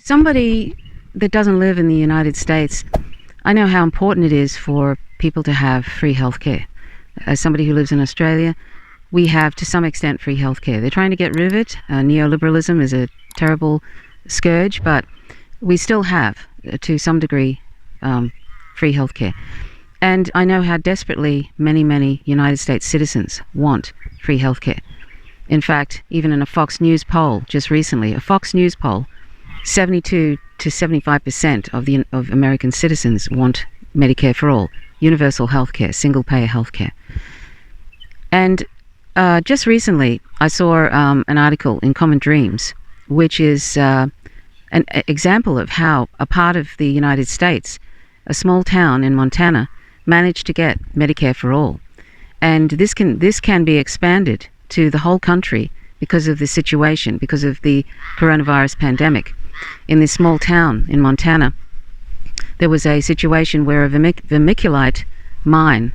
somebody that doesn't live in the United States, I know how important it is for people to have free healthcare. As somebody who lives in Australia, we have to some extent free healthcare. They're trying to get rid of it. Neoliberalism is a terrible scourge, but we still have, to some degree, free healthcare. And I know how desperately many United States citizens want free healthcare. In fact, even in a Fox News poll just recently, 72 to 75% of American citizens want Medicare for all, universal healthcare, single-payer healthcare. And just recently, I saw an article in Common Dreams, which is an example of how a part of the United States, a small town in Montana, managed to get Medicare for all. And this can be expanded to the whole country because of the situation, because of the coronavirus pandemic. In this small town in Montana, there was a situation where a vermiculite mine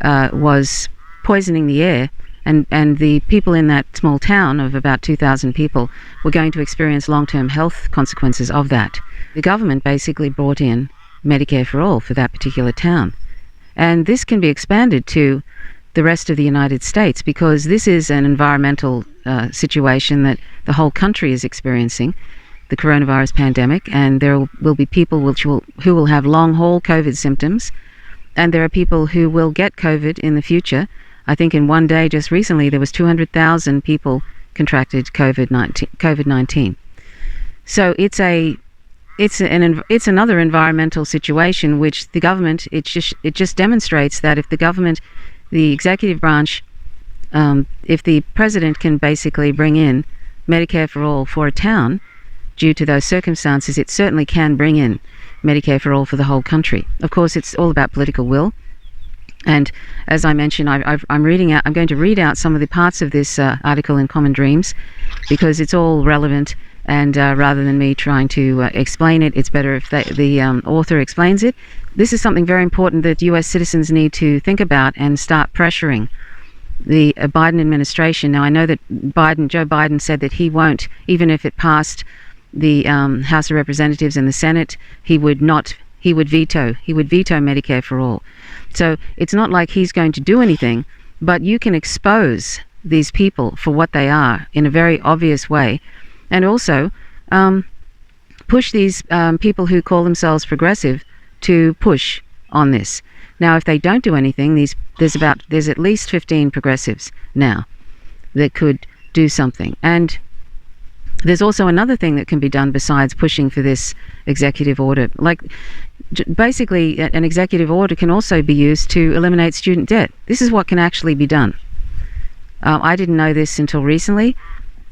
was poisoning the air, and the people in that small town of about 2,000 people were going to experience long-term health consequences of that. The government basically brought in Medicare for all for that particular town. And this can be expanded to the rest of the United States, because this is an environmental situation that the whole country is experiencing, the coronavirus pandemic, and there will be people who will have long-haul COVID symptoms, and there are people who will get COVID in the future. I think in one day, just recently, there was 200,000 people contracted COVID-19. So it's another environmental situation which the government, it just demonstrates that if the government, the executive branch, if the president can basically bring in Medicare for all for a town, due to those circumstances, it certainly can bring in Medicare for all for the whole country. Of course, it's all about political will. And as I mentioned, I'm going to read out some of the parts of this article in Common Dreams, because it's all relevant. And rather than me trying to explain it, it's better if the author explains it. This is something very important that U.S. citizens need to think about and start pressuring the Biden administration. Now, I know that Joe Biden said that he won't, even if it passed the House of Representatives and the Senate, he would veto Medicare for all. So it's not like he's going to do anything, but you can expose these people for what they are in a very obvious way, and also push these people who call themselves progressive to push on this. Now, if they don't do anything, there's at least 15 progressives now that could do something. And there's also another thing that can be done besides pushing for this executive order. Like, basically, an executive order can also be used to eliminate student debt. This is what can actually be done. I didn't know this until recently,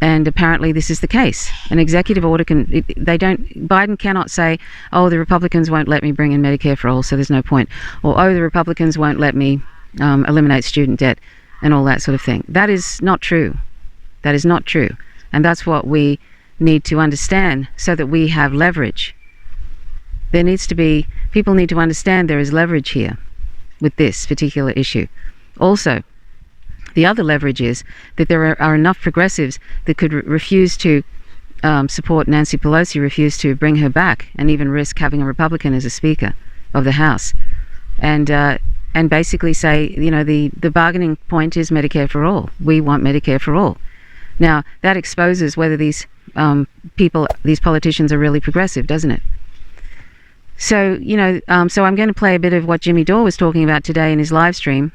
and apparently this is the case. An executive order Biden cannot say, oh, the Republicans won't let me bring in Medicare for all, so there's no point. Or, oh, the Republicans won't let me eliminate student debt and all that sort of thing. That is not true. That is not true. And that's what we need to understand so that we have leverage. People need to understand there is leverage here with this particular issue. Also, the other leverage is that there are enough progressives that could refuse to support Nancy Pelosi, refuse to bring her back, and even risk having a Republican as a Speaker of the House. And basically say, the bargaining point is Medicare for all. We want Medicare for all. Now, that exposes whether these politicians are really progressive, doesn't it? So, so I'm going to play a bit of what Jimmy Dore was talking about today in his live stream.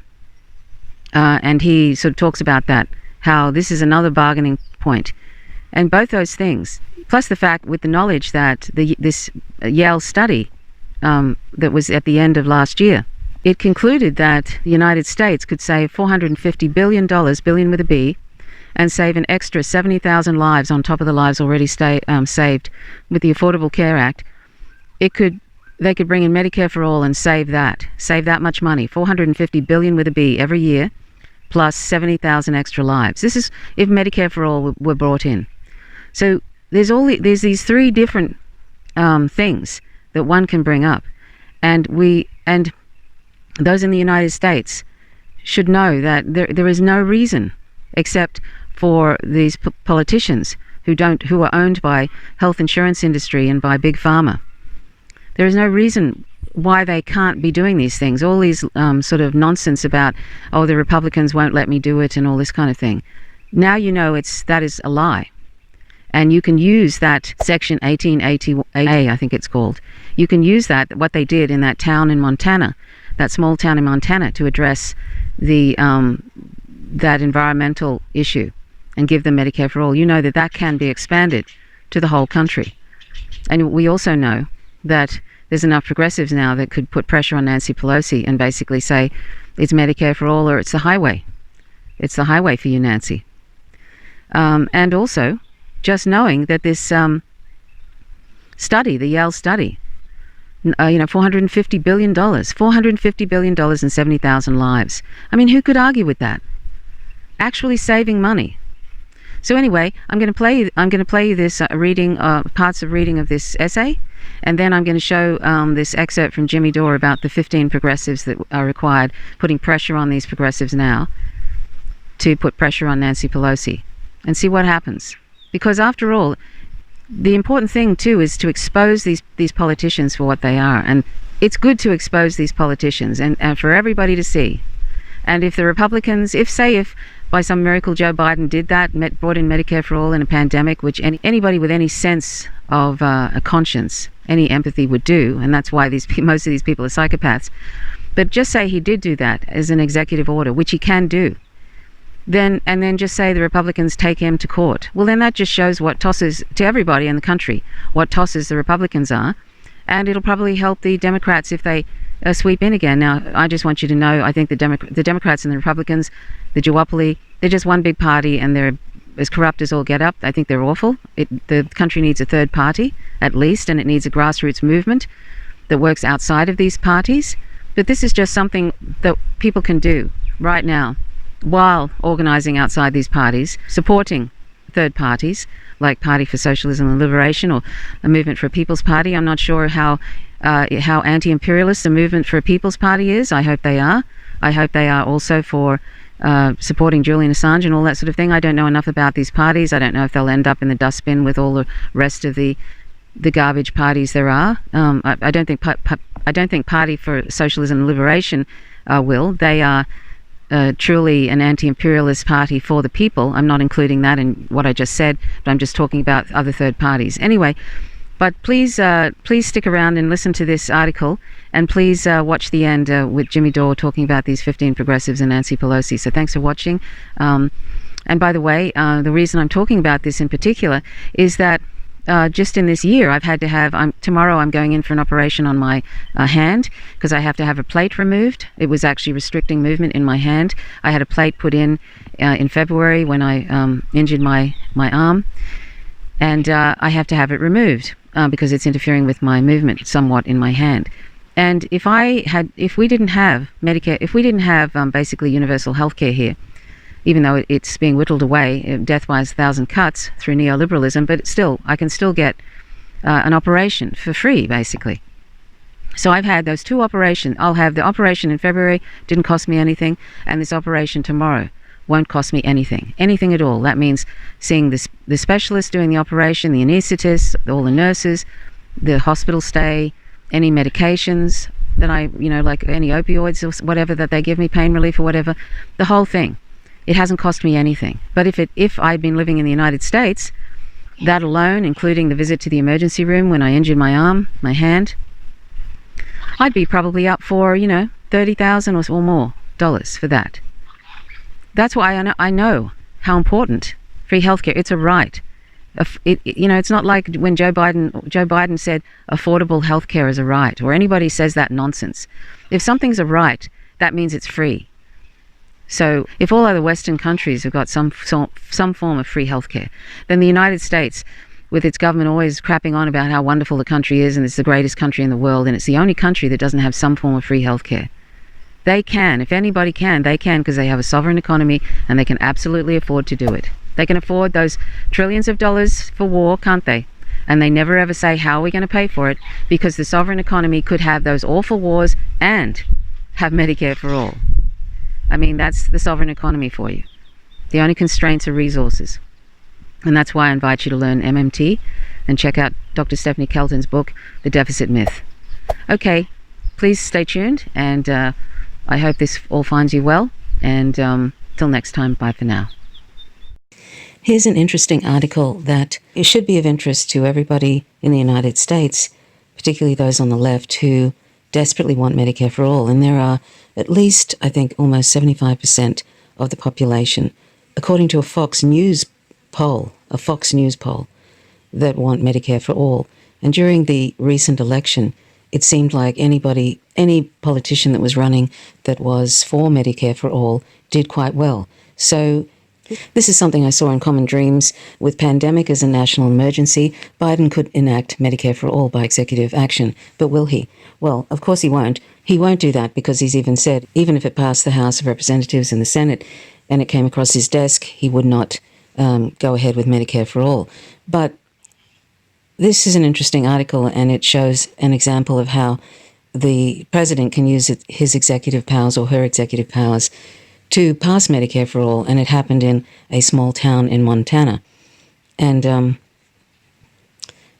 And he sort of talks about that, how this is another bargaining point. And both those things, plus the fact with the knowledge that this Yale study that was at the end of last year, it concluded that the United States could save $450 billion, billion with a B, and save an extra 70,000 lives on top of the lives already saved with the Affordable Care Act. They could bring in Medicare for all and save that much money, $450 billion with a B every year, plus 70,000 extra lives. This is if Medicare for all were brought in. So there's these three different things that one can bring up, and those in the United States should know that there is no reason except for these politicians who are owned by health insurance industry and by big pharma. There is no reason why they can't be doing these things. All these sort of nonsense about, oh, the Republicans won't let me do it and all this kind of thing. Now you know that is a lie. And you can use that Section 1880A, I think it's called. You can use that, what they did in that town in Montana, that small town in Montana, to address the that environmental issue and give them Medicare for all. You know that can be expanded to the whole country. And we also know that there's enough progressives now that could put pressure on Nancy Pelosi and basically say it's Medicare for all or it's the highway. It's the highway for you, Nancy. And also, just knowing that this study, the Yale study, $450 billion, $450 billion and 70,000 lives. I mean, who could argue with that? Actually saving money. So anyway, I'm going to play you this reading, parts of reading of this essay, and then I'm going to show this excerpt from Jimmy Dore about the 15 progressives that are required, putting pressure on these progressives now to put pressure on Nancy Pelosi, and see what happens. Because after all, the important thing too is to expose these politicians for what they are, and it's good to expose these politicians and for everybody to see. And if the Republicans, if by some miracle Joe Biden did that, brought in Medicare for all in a pandemic, which anybody with any sense of a conscience, any empathy would do, and that's why most of these people are psychopaths. But just say he did do that as an executive order, which he can do. Then just say the Republicans take him to court. Well, then that just shows what tosses to everybody in the country, what tosses the Republicans are, and it'll probably help the Democrats if they sweep in again. Now, I just want you to know, I think the Democrats and the Republicans, the duopoly, they're just one big party, and they're as corrupt as all get up. I think they're awful. The country needs a third party, at least, and it needs a grassroots movement that works outside of these parties. But this is just something that people can do right now, while organising outside these parties, supporting third parties like Party for Socialism and Liberation or a Movement for a People's Party. I'm not sure how anti-imperialist the Movement for a People's Party is. I hope they are. I hope they are also for supporting Julian Assange and all that sort of thing. I don't know enough about these parties. I don't know if they'll end up in the dustbin with all the rest of the garbage parties there are. I don't think Party for Socialism and Liberation will. They are truly an anti-imperialist party for the people. I'm not including that in what I just said, but I'm just talking about other third parties. Anyway, but please stick around and listen to this article, and please watch the end with Jimmy Dore talking about these 15 progressives and Nancy Pelosi. So thanks for watching. And by the way, the reason I'm talking about this in particular is that just in this year, I've had to have, tomorrow I'm going in for an operation on my hand because I have to have a plate removed. It was actually restricting movement in my hand. I had a plate put in February when I injured my arm, and I have to have it removed because it's interfering with my movement somewhat in my hand. And if we didn't have Medicare, if we didn't have basically universal health care here, even though it's being whittled away, death by 1,000 cuts through neoliberalism, but still, I can still get an operation for free, basically. So I've had those two operations. I'll have the operation in February, didn't cost me anything, and this operation tomorrow won't cost me anything at all. That means seeing the specialist doing the operation, the anaesthetist, all the nurses, the hospital stay, any medications that like any opioids or whatever that they give me, pain relief or whatever, the whole thing. It hasn't cost me anything. But if I'd been living in the United States, that alone, including the visit to the emergency room when I injured my arm, my hand, I'd be probably up for, $30,000 or more for that. That's why I know how important free healthcare. It's a right. It's not like when Joe Biden said affordable healthcare is a right, or anybody says that nonsense. If something's a right, that means it's free. So if all other Western countries have got some form of free healthcare, then the United States, with its government always crapping on about how wonderful the country is and it's the greatest country in the world, and it's the only country that doesn't have some form of free healthcare. They can, if anybody can, they can, because they have a sovereign economy and they can absolutely afford to do it. They can afford those trillions of dollars for war, can't they? And they never ever say, how are we going to pay for it? Because the sovereign economy could have those awful wars and have Medicare for all. I mean, that's the sovereign economy for you. The only constraints are resources. And that's why I invite you to learn MMT and check out Dr. Stephanie Kelton's book, The Deficit Myth. Okay, please stay tuned, and I hope this all finds you well. And till next time, bye for now. Here's an interesting article that it should be of interest to everybody in the United States, particularly those on the left who desperately want Medicare for all. And there are at least, I think, almost 75% of the population, according to a Fox News poll, that want Medicare for all. And during the recent election, it seemed like any politician that was running that was for Medicare for all did quite well. So this is something I saw in Common Dreams. With pandemic as a national emergency, Biden could enact Medicare for all by executive action. But will he? Well, of course he won't. He won't do that because he's even said, even if it passed the House of Representatives and the Senate and it came across his desk, he would not go ahead with Medicare for all. But this is an interesting article, and it shows an example of how the president can use his executive powers or her executive powers to pass Medicare for all, and it happened in a small town in Montana. And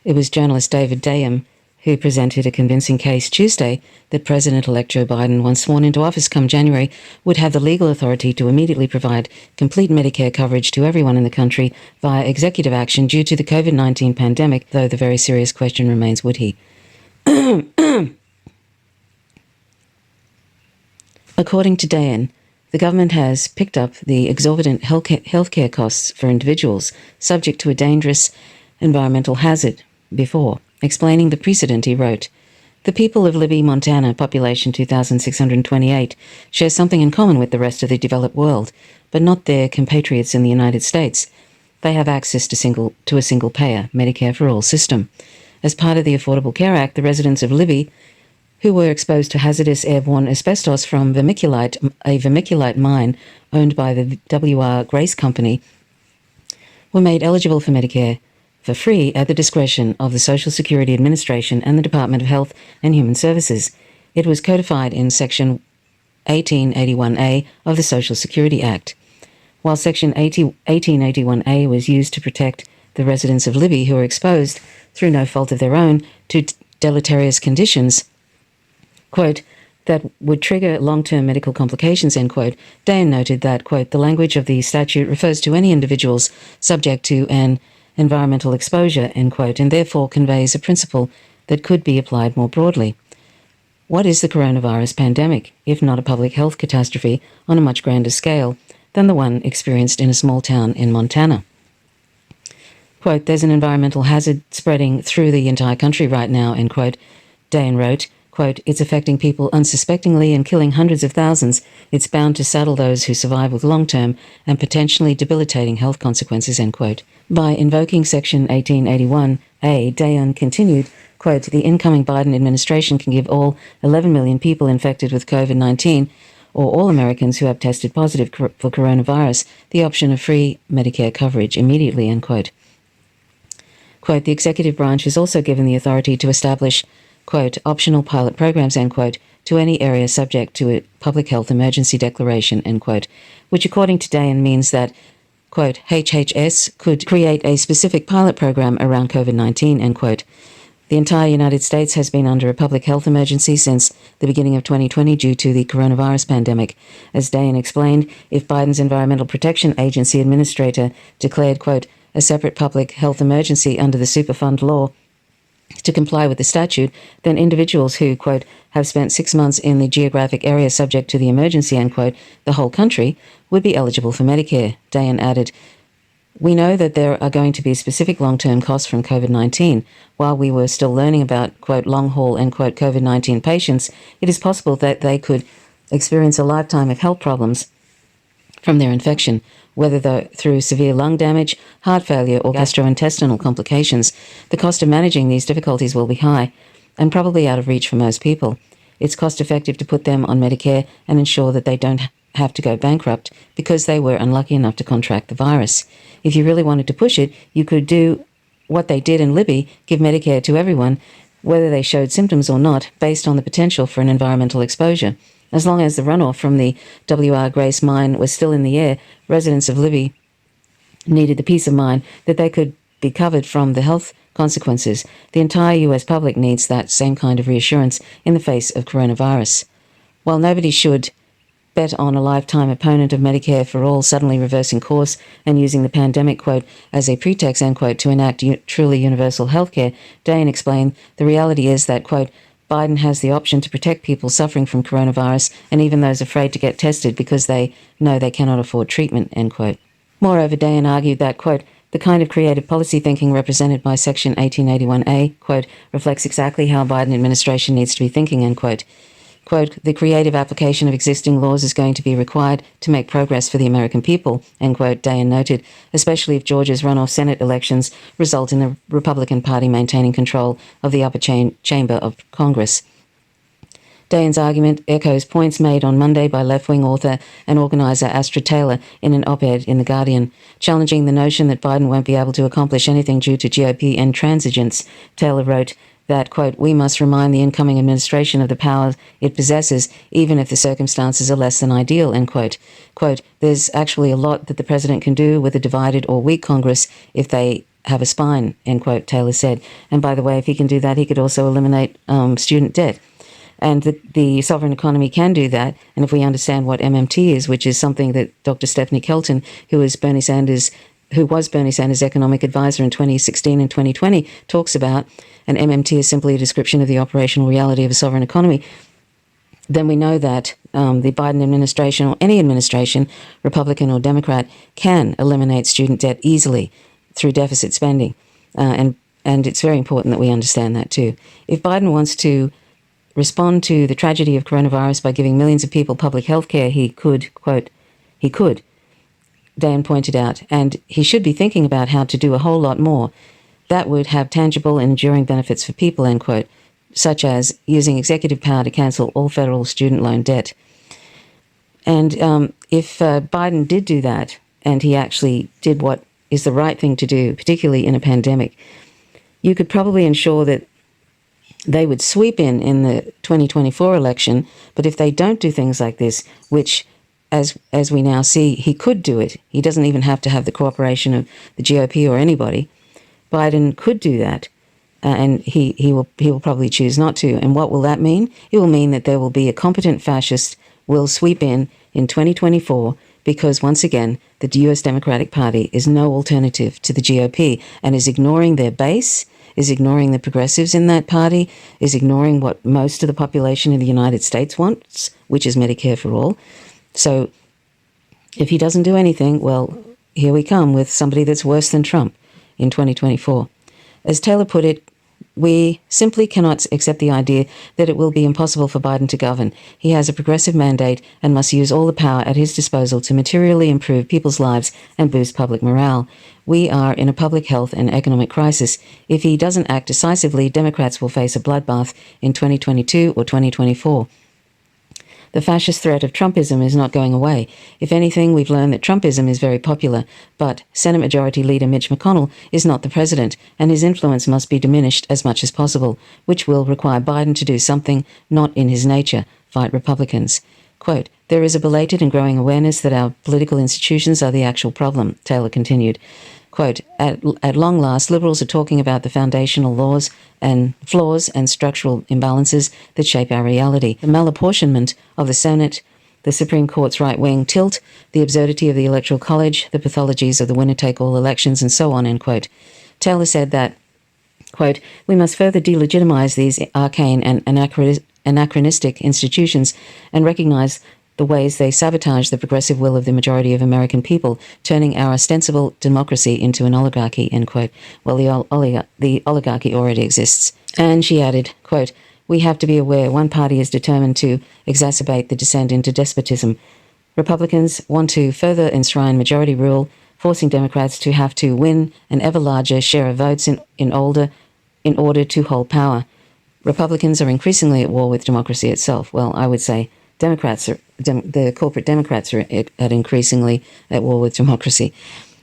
it was journalist David Dayam who presented a convincing case Tuesday that President-elect Joe Biden, once sworn into office come January, would have the legal authority to immediately provide complete Medicare coverage to everyone in the country via executive action due to the COVID-19 pandemic, though the very serious question remains, would he? According to Dayan, the government has picked up the exorbitant healthcare costs for individuals subject to a dangerous environmental hazard before. Explaining the precedent, he wrote, "The people of Libby, Montana, population 2,628, share something in common with the rest of the developed world, but not their compatriots in the United States. They have access to a single-payer Medicare for all system. As part of the Affordable Care Act, the residents of Libby, who were exposed to hazardous airborne asbestos from a vermiculite mine owned by the W.R. Grace Company, were made eligible for Medicare for free at the discretion of the Social Security Administration and the Department of Health and Human Services. It was codified in Section 1881A of the Social Security Act. While Section 1881A was used to protect the residents of Libby who were exposed, through no fault of their own, to deleterious conditions, quote, that would trigger long-term medical complications, end quote, Dayan noted that, quote, the language of the statute refers to any individuals subject to an environmental exposure, end quote, and therefore conveys a principle that could be applied more broadly. What is the coronavirus pandemic, if not a public health catastrophe on a much grander scale than the one experienced in a small town in Montana? Quote, there's an environmental hazard spreading through the entire country right now, end quote. Dayan wrote, quote, it's affecting people unsuspectingly and killing hundreds of thousands. It's bound to saddle those who survive with long-term and potentially debilitating health consequences, end quote. By invoking Section 1881A, Dayan continued, quote, the incoming Biden administration can give all 11 million people infected with COVID-19 or all Americans who have tested positive for coronavirus the option of free Medicare coverage immediately, end quote. Quote, the executive branch is also given the authority to establish, quote, optional pilot programs, end quote, to any area subject to a public health emergency declaration, end quote, which according to Dayan means that, quote, HHS could create a specific pilot program around COVID-19, end quote. The entire United States has been under a public health emergency since the beginning of 2020 due to the coronavirus pandemic. As Dayan explained, if Biden's Environmental Protection Agency administrator declared, quote, a separate public health emergency under the Superfund law to comply with the statute, then individuals who, quote, have spent 6 months in the geographic area subject to the emergency, end quote, the whole country, would be eligible for Medicare. Dayan added, we know that there are going to be specific long-term costs from COVID-19. While we were still learning about, quote, long-haul, end quote, COVID-19 patients, it is possible that they could experience a lifetime of health problems from their infection, whether through severe lung damage, heart failure, or gastrointestinal complications. The cost of managing these difficulties will be high and probably out of reach for most people. It's cost-effective to put them on Medicare and ensure that they don't have to go bankrupt because they were unlucky enough to contract the virus. If you really wanted to push it, you could do what they did in Libby, give Medicare to everyone, whether they showed symptoms or not, based on the potential for an environmental exposure. As long as the runoff from the W.R. Grace mine was still in the air, residents of Libby needed the peace of mind that they could be covered from the health consequences. The entire US public needs that same kind of reassurance in the face of coronavirus. While nobody should bet on a lifetime opponent of Medicare for all suddenly reversing course and using the pandemic, quote, as a pretext, end quote, to enact truly universal healthcare, Dayan explained the reality is that, quote, Biden has the option to protect people suffering from coronavirus and even those afraid to get tested because they know they cannot afford treatment, end quote. Moreover, Dayan argued that, quote, the kind of creative policy thinking represented by Section 1881A, quote, reflects exactly how Biden administration needs to be thinking, end quote. Quote, the creative application of existing laws is going to be required to make progress for the American people, end quote, Dayan noted, especially if Georgia's runoff Senate elections result in the Republican Party maintaining control of the upper chamber of Congress. Dayan's argument echoes points made on Monday by left-wing author and organizer Astrid Taylor in an op-ed in The Guardian, challenging the notion that Biden won't be able to accomplish anything due to GOP intransigence. Taylor wrote that, quote, we must remind the incoming administration of the power it possesses, even if the circumstances are less than ideal, end quote. Quote, there's actually a lot that the president can do with a divided or weak Congress if they have a spine, end quote, Taylor said. And by the way, if he can do that, he could also eliminate student debt. And the sovereign economy can do that. And if we understand what MMT is, which is something that Dr. Stephanie Kelton, who was Bernie Sanders' economic advisor in 2016 and 2020, talks about, and MMT is simply a description of the operational reality of a sovereign economy, then we know that the Biden administration or any administration, Republican or Democrat, can eliminate student debt easily through deficit spending. And it's very important that we understand that too. If Biden wants to respond to the tragedy of coronavirus by giving millions of people public health care, he could, quote, he could, Dan pointed out, and he should be thinking about how to do a whole lot more that would have tangible and enduring benefits for people, end quote, such as using executive power to cancel all federal student loan debt. And if Biden did do that, and he actually did what is the right thing to do, particularly in a pandemic, you could probably ensure that they would sweep in the 2024 election. But if they don't do things like this, which as we now see, he could do it. He doesn't even have to have the cooperation of the GOP or anybody. Biden could do that, and he will probably choose not to. And what will that mean? It will mean that there will be a competent fascist will sweep in 2024 because, once again, the U.S. Democratic Party is no alternative to the GOP and is ignoring their base, is ignoring the progressives in that party, is ignoring what most of the population in the United States wants, which is Medicare for all. So if he doesn't do anything, well, here we come with somebody that's worse than Trump in 2024. As Taylor put it, we simply cannot accept the idea that it will be impossible for Biden to govern. He has a progressive mandate and must use all the power at his disposal to materially improve people's lives and boost public morale. We are in a public health and economic crisis. If he doesn't act decisively, Democrats will face a bloodbath in 2022 or 2024. The fascist threat of Trumpism is not going away. If anything, we've learned that Trumpism is very popular, but Senate Majority Leader Mitch McConnell is not the president, and his influence must be diminished as much as possible, which will require Biden to do something not in his nature, fight Republicans. Quote, there is a belated and growing awareness that our political institutions are the actual problem, Taylor continued. Quote, at long last, liberals are talking about the foundational laws and flaws and structural imbalances that shape our reality. The malapportionment of the Senate, the Supreme Court's right-wing tilt, the absurdity of the Electoral College, the pathologies of the winner-take-all elections, and so on, end quote. Taylor said that, quote, we must further delegitimize these arcane and anachronistic institutions and recognize the ways they sabotage the progressive will of the majority of American people, turning our ostensible democracy into an oligarchy, end quote. Well, the oligarchy already exists. And she added, quote, we have to be aware one party is determined to exacerbate the descent into despotism. Republicans want to further enshrine majority rule, forcing Democrats to have to win an ever larger share of votes in order to hold power. Republicans are increasingly at war with democracy itself. Well, I would say the corporate Democrats are increasingly at war with democracy.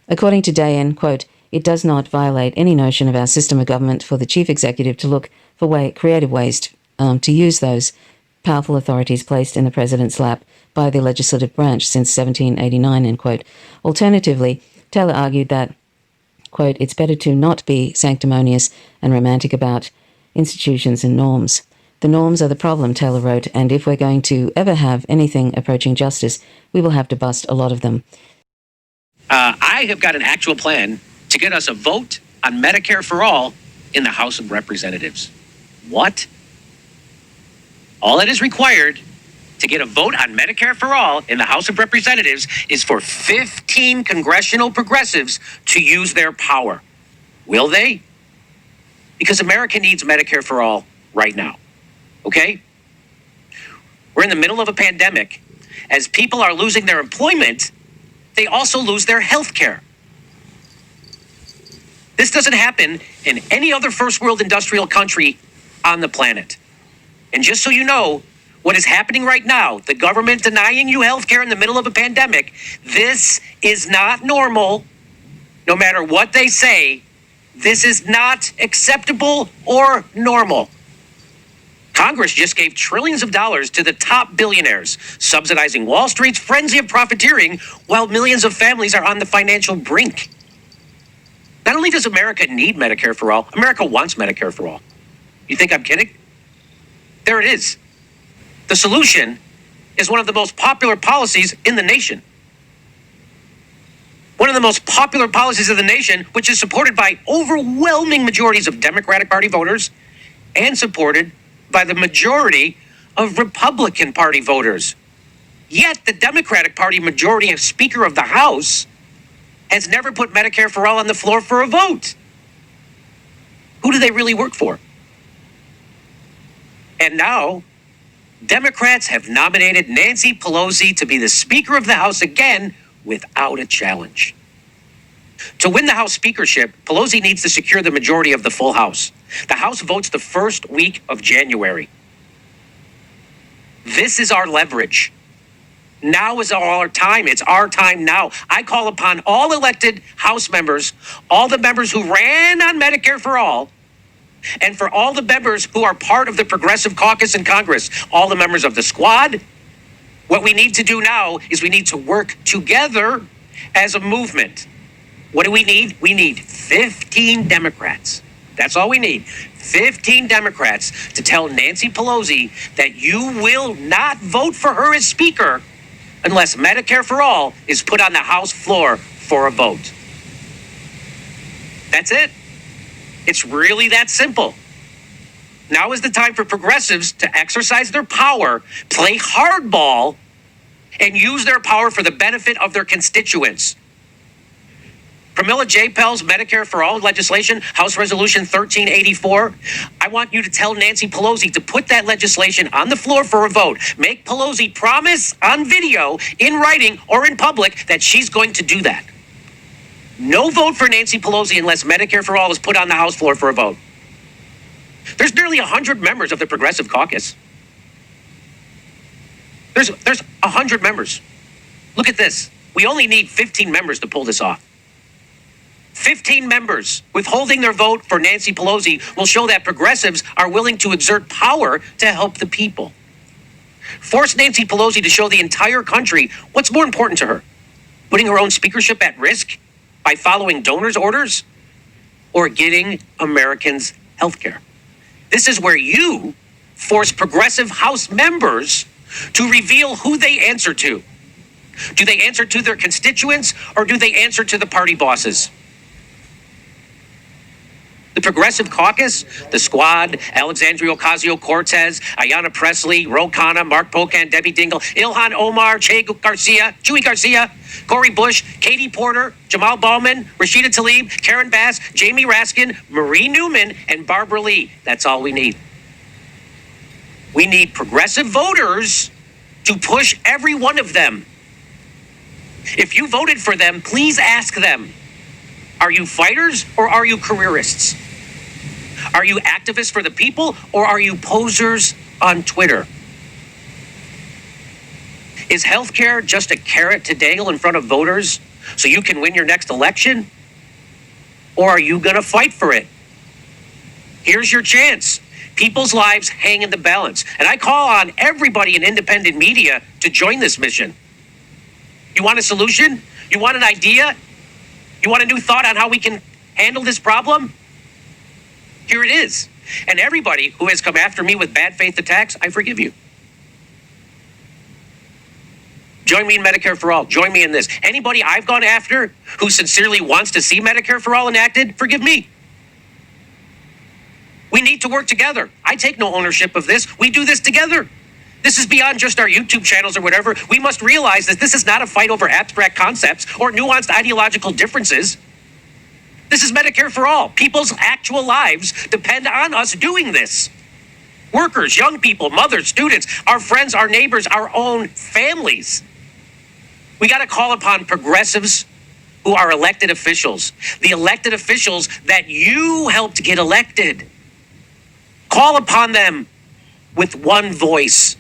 According to Dayan, quote, it does not violate any notion of our system of government for the chief executive to look for creative ways to use those powerful authorities placed in the president's lap by the legislative branch since 1789, end quote. Alternatively, Taylor argued that, quote, it's better to not be sanctimonious and romantic about institutions and norms. The norms are the problem, Taylor wrote, and if we're going to ever have anything approaching justice, we will have to bust a lot of them. I have got an actual plan to get us a vote on Medicare for all in the House of Representatives. What? All that is required to get a vote on Medicare for all in the House of Representatives is for 15 congressional progressives to use their power. Will they? Because America needs Medicare for all right now. Okay? We're in the middle of a pandemic. As people are losing their employment, they also lose their health care. This doesn't happen in any other first world industrial country on the planet. And just so you know, what is happening right now, the government denying you health care in the middle of a pandemic, this is not normal. No matter what they say, this is not acceptable or normal. Congress just gave trillions of dollars to the top billionaires, subsidizing Wall Street's frenzy of profiteering while millions of families are on the financial brink. Not only does America need Medicare for all, America wants Medicare for all. You think I'm kidding? There it is. The solution is one of the most popular policies in the nation. One of the most popular policies of the nation, which is supported by overwhelming majorities of Democratic Party voters and supported by the majority of Republican Party voters. Yet the Democratic Party majority of Speaker of the House has never put Medicare for all on the floor for a vote. Who do they really work for? And now, Democrats have nominated Nancy Pelosi to be the Speaker of the House again without a challenge. To win the House speakership, Pelosi needs to secure the majority of the full House. The House votes the first week of January. This is our leverage. Now is our time. It's our time now. I call upon all elected House members, all the members who ran on Medicare for all, and for all the members who are part of the Progressive Caucus in Congress, all the members of the squad. What we need to do now is we need to work together as a movement. What do we need? We need 15 Democrats. That's all we need. 15 Democrats to tell Nancy Pelosi that you will not vote for her as Speaker unless Medicare for all is put on the House floor for a vote. That's it. It's really that simple. Now is the time for progressives to exercise their power, play hardball, and use their power for the benefit of their constituents. Pramila Jayapal's Medicare for All legislation, House Resolution 1384, I want you to tell Nancy Pelosi to put that legislation on the floor for a vote. Make Pelosi promise on video, in writing, or in public that she's going to do that. No vote for Nancy Pelosi unless Medicare for All is put on the House floor for a vote. There's nearly 100 members of the Progressive Caucus. There's 100 members. Look at this. We only need 15 members to pull this off. 15 members withholding their vote for Nancy Pelosi will show that progressives are willing to exert power to help the people. Force Nancy Pelosi to show the entire country what's more important to her, putting her own speakership at risk by following donors' orders or getting Americans health care. This is where you force progressive House members to reveal who they answer to. Do they answer to their constituents or do they answer to the party bosses? The Progressive Caucus, the Squad, Alexandria Ocasio-Cortez, Ayanna Pressley, Ro Khanna, Mark Pocan, Debbie Dingell, Ilhan Omar, Chewy Garcia, Cori Bush, Katie Porter, Jamal Bowman, Rashida Tlaib, Karen Bass, Jamie Raskin, Marie Newman, and Barbara Lee. That's all we need. We need progressive voters to push every one of them. If you voted for them, please ask them, are you fighters or are you careerists? Are you activists for the people or are you posers on Twitter? Is healthcare just a carrot to dangle in front of voters so you can win your next election? Or are you going to fight for it? Here's your chance. People's lives hang in the balance. And I call on everybody in independent media to join this mission. You want a solution? You want an idea? You want a new thought on how we can handle this problem? Here it is. And everybody who has come after me with bad faith attacks, I forgive you. Join me in Medicare for All. Join me in this. Anybody I've gone after who sincerely wants to see Medicare for All enacted, forgive me. We need to work together. I take no ownership of this. We do this together. This is beyond just our YouTube channels or whatever. We must realize that this is not a fight over abstract concepts or nuanced ideological differences. This is Medicare for All. People's actual lives depend on us doing this. Workers, young people, mothers, students, our friends, our neighbors, our own families. We got to call upon progressives who are elected officials, the elected officials that you helped get elected. Call upon them with one voice.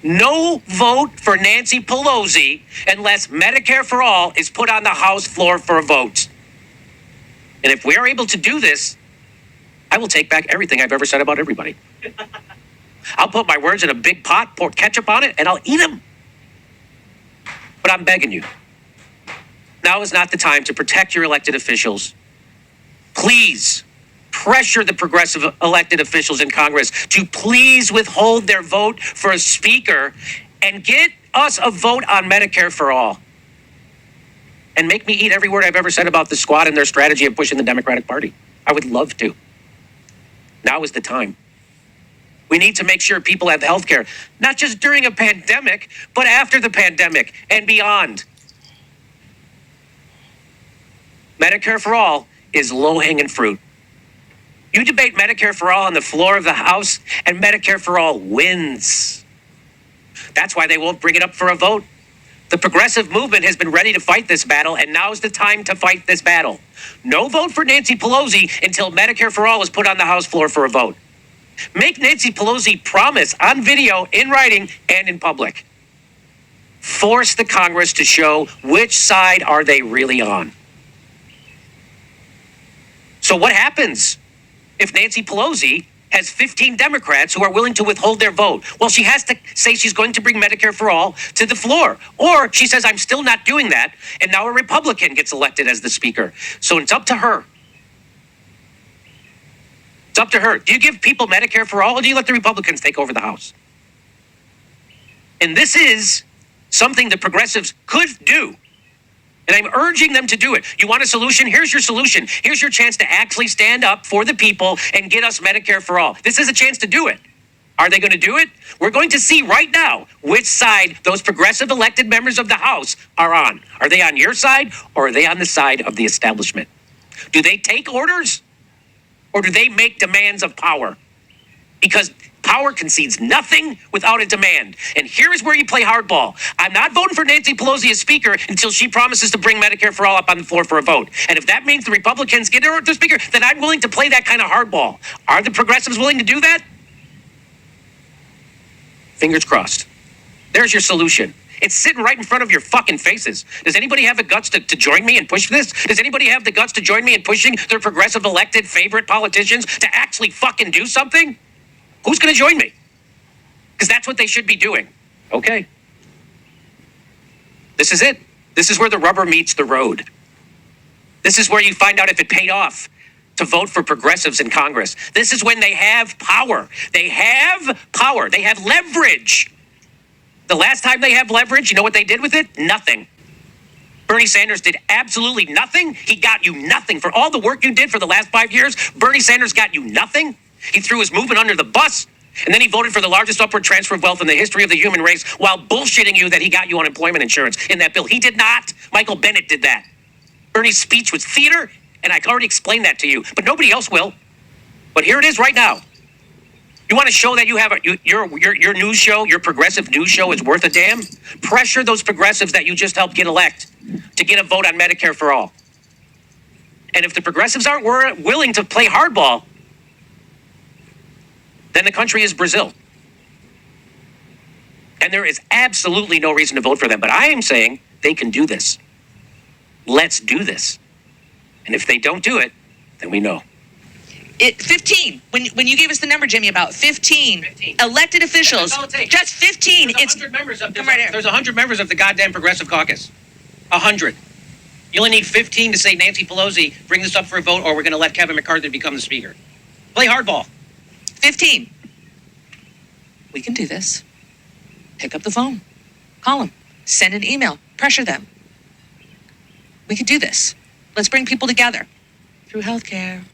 No vote for Nancy Pelosi unless Medicare for All is put on the House floor for a vote. And if we are able to do this, I will take back everything I've ever said about everybody. I'll put my words in a big pot, pour ketchup on it, and I'll eat them. But I'm begging you, now is not the time to protect your elected officials. Please pressure the progressive elected officials in Congress to please withhold their vote for a speaker and get us a vote on Medicare for All. And make me eat every word I've ever said about the squad and their strategy of pushing the Democratic Party. I would love to. Now is the time. We need to make sure people have health care, not just during a pandemic, but after the pandemic and beyond. Medicare for All is low-hanging fruit. You debate Medicare for All on the floor of the House, and Medicare for All wins. That's why they won't bring it up for a vote. The progressive movement has been ready to fight this battle, and now's the time to fight this battle. No vote for Nancy Pelosi until Medicare for All is put on the House floor for a vote. Make Nancy Pelosi promise on video, in writing, and in public. Force the Congress to show which side are they really on. So what happens if Nancy Pelosi has 15 Democrats who are willing to withhold their vote? Well, she has to say she's going to bring Medicare for All to the floor. Or she says, I'm still not doing that, and now a Republican gets elected as the speaker. So it's up to her. It's up to her. Do you give people Medicare for All, or do you let the Republicans take over the House? And this is something the progressives could do. And I'm urging them to do it. You want a solution? Here's your solution. Here's your chance to actually stand up for the people and get us Medicare for All. This is a chance to do it. Are they going to do it? We're going to see right now which side those progressive elected members of the House are on. Are they on your side, or are they on the side of the establishment? Do they take orders, or do they make demands of power? Because power concedes nothing without a demand. And here is where you play hardball. I'm not voting for Nancy Pelosi as speaker until she promises to bring Medicare for All up on the floor for a vote. And if that means the Republicans get her to speaker, then I'm willing to play that kind of hardball. Are the progressives willing to do that? Fingers crossed. There's your solution. It's sitting right in front of your fucking faces. Does anybody have the guts to join me and push this? Does anybody have the guts to join me in pushing their progressive elected favorite politicians to actually fucking do something? Who's going to join me? Because that's what they should be doing. Okay. This is it. This is where the rubber meets the road. This is where you find out if it paid off to vote for progressives in Congress. This is when they have power. They have power. They have leverage. The last time they have leverage, you know what they did with it? Nothing. Bernie Sanders did absolutely nothing. He got you nothing. For all the work you did for the last 5 years, Bernie Sanders got you nothing. He threw his movement under the bus, and then he voted for the largest upward transfer of wealth in the history of the human race while bullshitting you that he got you unemployment insurance in that bill. He did not. Michael Bennet did that. Bernie's speech was theater, and I already explained that to you, but nobody else will. But here it is right now. You want to show that you have your news show, your progressive news show is worth a damn? Pressure those progressives that you just helped get elect to get a vote on Medicare for All. And if the progressives aren't willing to play hardball, then the country is Brazil. And there is absolutely no reason to vote for them. But I am saying they can do this. Let's do this. And if they don't do it, then we know. 15. When you gave us the number, Jimmy, about 15 elected officials. Just 15. There's 100 members of the goddamn Progressive Caucus. 100. You only need 15 to say, Nancy Pelosi, bring this up for a vote, or we're going to let Kevin McCarthy become the speaker. Play hardball. 15. We can do this. Pick up the phone. Call them. Send an email. Pressure them. We could do this. Let's bring people together through healthcare.